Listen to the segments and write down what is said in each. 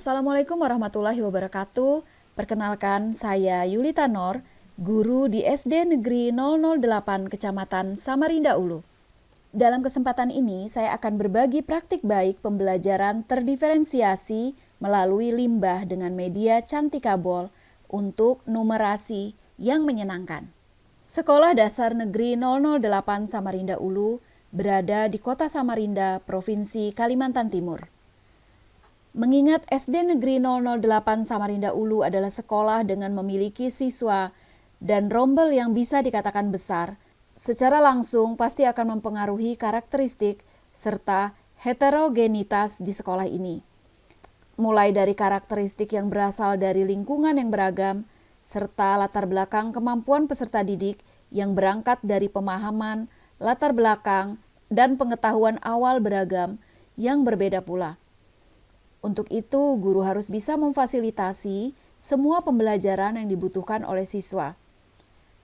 Assalamualaikum warahmatullahi wabarakatuh. Perkenalkan, saya Yulita Nor, guru di SD Negeri 008 Kecamatan Samarinda Ulu. Dalam kesempatan ini, saya akan berbagi praktik baik pembelajaran terdiferensiasi melalui limbah dengan media Cantikabol untuk numerasi yang menyenangkan. Sekolah Dasar Negeri 008 Samarinda Ulu berada di Kota Samarinda, Provinsi Kalimantan Timur. Mengingat SD Negeri 008 Samarinda Ulu adalah sekolah dengan memiliki siswa dan rombel yang bisa dikatakan besar, secara langsung pasti akan mempengaruhi karakteristik serta heterogenitas di sekolah ini. Mulai dari karakteristik yang berasal dari lingkungan yang beragam, serta latar belakang kemampuan peserta didik yang berangkat dari pemahaman, latar belakang, dan pengetahuan awal beragam yang berbeda pula. Untuk itu, guru harus bisa memfasilitasi semua pembelajaran yang dibutuhkan oleh siswa.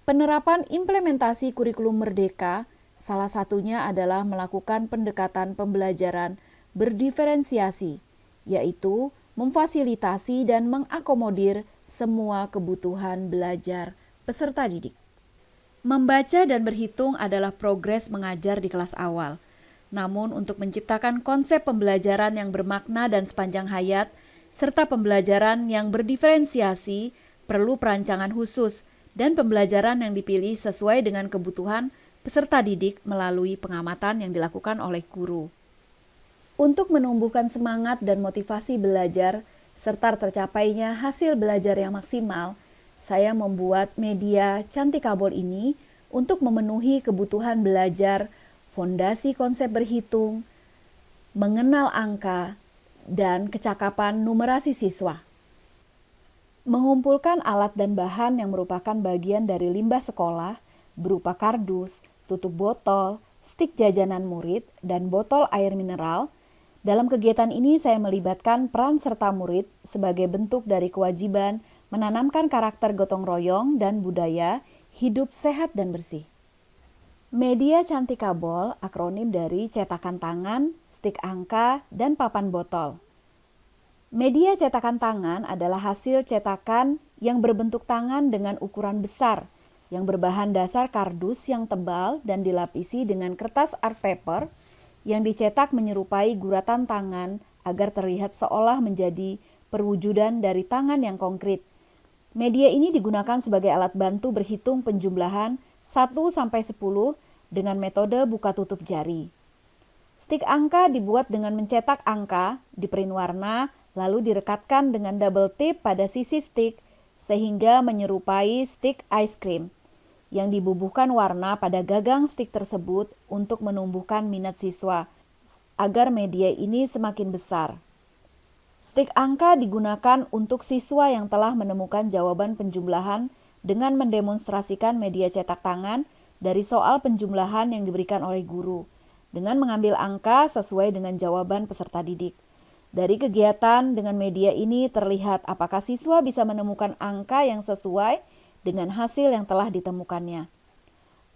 Penerapan implementasi kurikulum merdeka, salah satunya adalah melakukan pendekatan pembelajaran berdiferensiasi, yaitu memfasilitasi dan mengakomodir semua kebutuhan belajar peserta didik. Membaca dan berhitung adalah progres mengajar di kelas awal. Namun untuk menciptakan konsep pembelajaran yang bermakna dan sepanjang hayat, serta pembelajaran yang berdiferensiasi, perlu perancangan khusus dan pembelajaran yang dipilih sesuai dengan kebutuhan peserta didik melalui pengamatan yang dilakukan oleh guru. Untuk menumbuhkan semangat dan motivasi belajar, serta tercapainya hasil belajar yang maksimal, saya membuat media Cantikabol ini untuk memenuhi kebutuhan belajar fondasi konsep berhitung, mengenal angka, dan kecakapan numerasi siswa. Mengumpulkan alat dan bahan yang merupakan bagian dari limbah sekolah berupa kardus, tutup botol, stik jajanan murid, dan botol air mineral. Dalam kegiatan ini saya melibatkan peran serta murid sebagai bentuk dari kewajiban menanamkan karakter gotong royong dan budaya hidup sehat dan bersih. Media Cantikabol akronim dari cetakan tangan, stik angka, dan papan botol. Media cetakan tangan adalah hasil cetakan yang berbentuk tangan dengan ukuran besar, yang berbahan dasar kardus yang tebal dan dilapisi dengan kertas art paper yang dicetak menyerupai guratan tangan agar terlihat seolah menjadi perwujudan dari tangan yang konkret. Media ini digunakan sebagai alat bantu berhitung penjumlahan 1-10 dengan metode buka tutup jari. Stik angka dibuat dengan mencetak angka, diprint warna, lalu direkatkan dengan double tip pada sisi stik sehingga menyerupai stik ice cream yang dibubuhkan warna pada gagang stik tersebut untuk menumbuhkan minat siswa agar media ini semakin besar. Stik angka digunakan untuk siswa yang telah menemukan jawaban penjumlahan dengan mendemonstrasikan media cetak tangan dari soal penjumlahan yang diberikan oleh guru, dengan mengambil angka sesuai dengan jawaban peserta didik. Dari kegiatan dengan media ini terlihat apakah siswa bisa menemukan angka yang sesuai dengan hasil yang telah ditemukannya.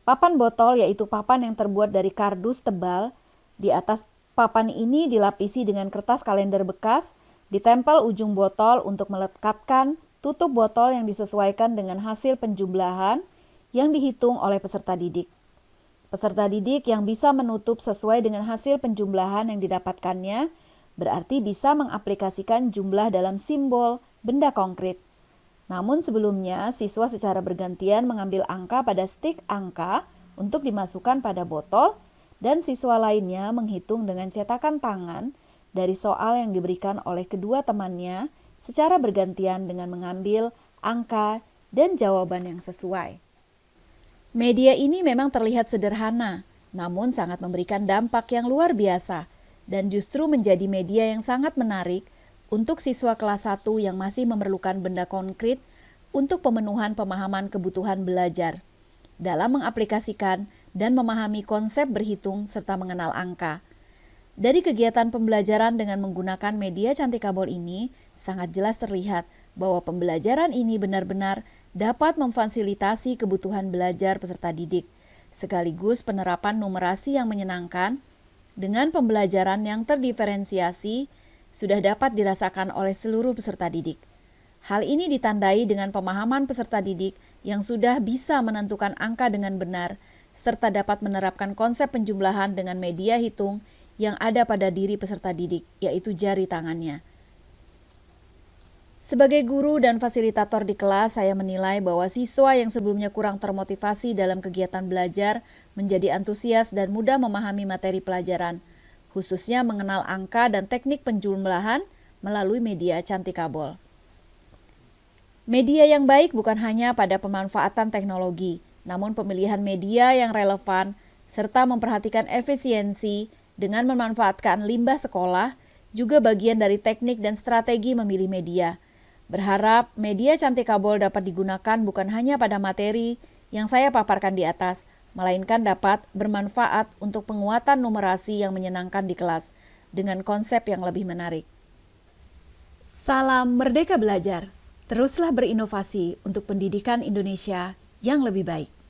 Papan botol yaitu papan yang terbuat dari kardus tebal. Di atas papan ini dilapisi dengan kertas kalender bekas, ditempel ujung botol untuk melekatkan tutup botol yang disesuaikan dengan hasil penjumlahan yang dihitung oleh peserta didik. Peserta didik yang bisa menutup sesuai dengan hasil penjumlahan yang didapatkannya berarti bisa mengaplikasikan jumlah dalam simbol benda konkret. Namun sebelumnya siswa secara bergantian mengambil angka pada stik angka untuk dimasukkan pada botol dan siswa lainnya menghitung dengan cetakan tangan dari soal yang diberikan oleh kedua temannya secara bergantian dengan mengambil angka dan jawaban yang sesuai. Media ini memang terlihat sederhana, namun sangat memberikan dampak yang luar biasa dan justru menjadi media yang sangat menarik untuk siswa kelas 1 yang masih memerlukan benda konkret untuk pemenuhan pemahaman kebutuhan belajar dalam mengaplikasikan dan memahami konsep berhitung serta mengenal angka. Dari kegiatan pembelajaran dengan menggunakan media Cantikabol ini, sangat jelas terlihat bahwa pembelajaran ini benar-benar dapat memfasilitasi kebutuhan belajar peserta didik, sekaligus penerapan numerasi yang menyenangkan dengan pembelajaran yang terdiferensiasi sudah dapat dirasakan oleh seluruh peserta didik. Hal ini ditandai dengan pemahaman peserta didik yang sudah bisa menentukan angka dengan benar, serta dapat menerapkan konsep penjumlahan dengan media hitung yang ada pada diri peserta didik, yaitu jari tangannya. Sebagai guru dan fasilitator di kelas, saya menilai bahwa siswa yang sebelumnya kurang termotivasi dalam kegiatan belajar menjadi antusias dan mudah memahami materi pelajaran, khususnya mengenal angka dan teknik penjumlahan melalui media Cantikabol. Media yang baik bukan hanya pada pemanfaatan teknologi, namun pemilihan media yang relevan serta memperhatikan efisiensi dengan memanfaatkan limbah sekolah juga bagian dari teknik dan strategi memilih media. Berharap media Cantikabol dapat digunakan bukan hanya pada materi yang saya paparkan di atas, melainkan dapat bermanfaat untuk penguatan numerasi yang menyenangkan di kelas dengan konsep yang lebih menarik. Salam Merdeka Belajar, teruslah berinovasi untuk pendidikan Indonesia yang lebih baik.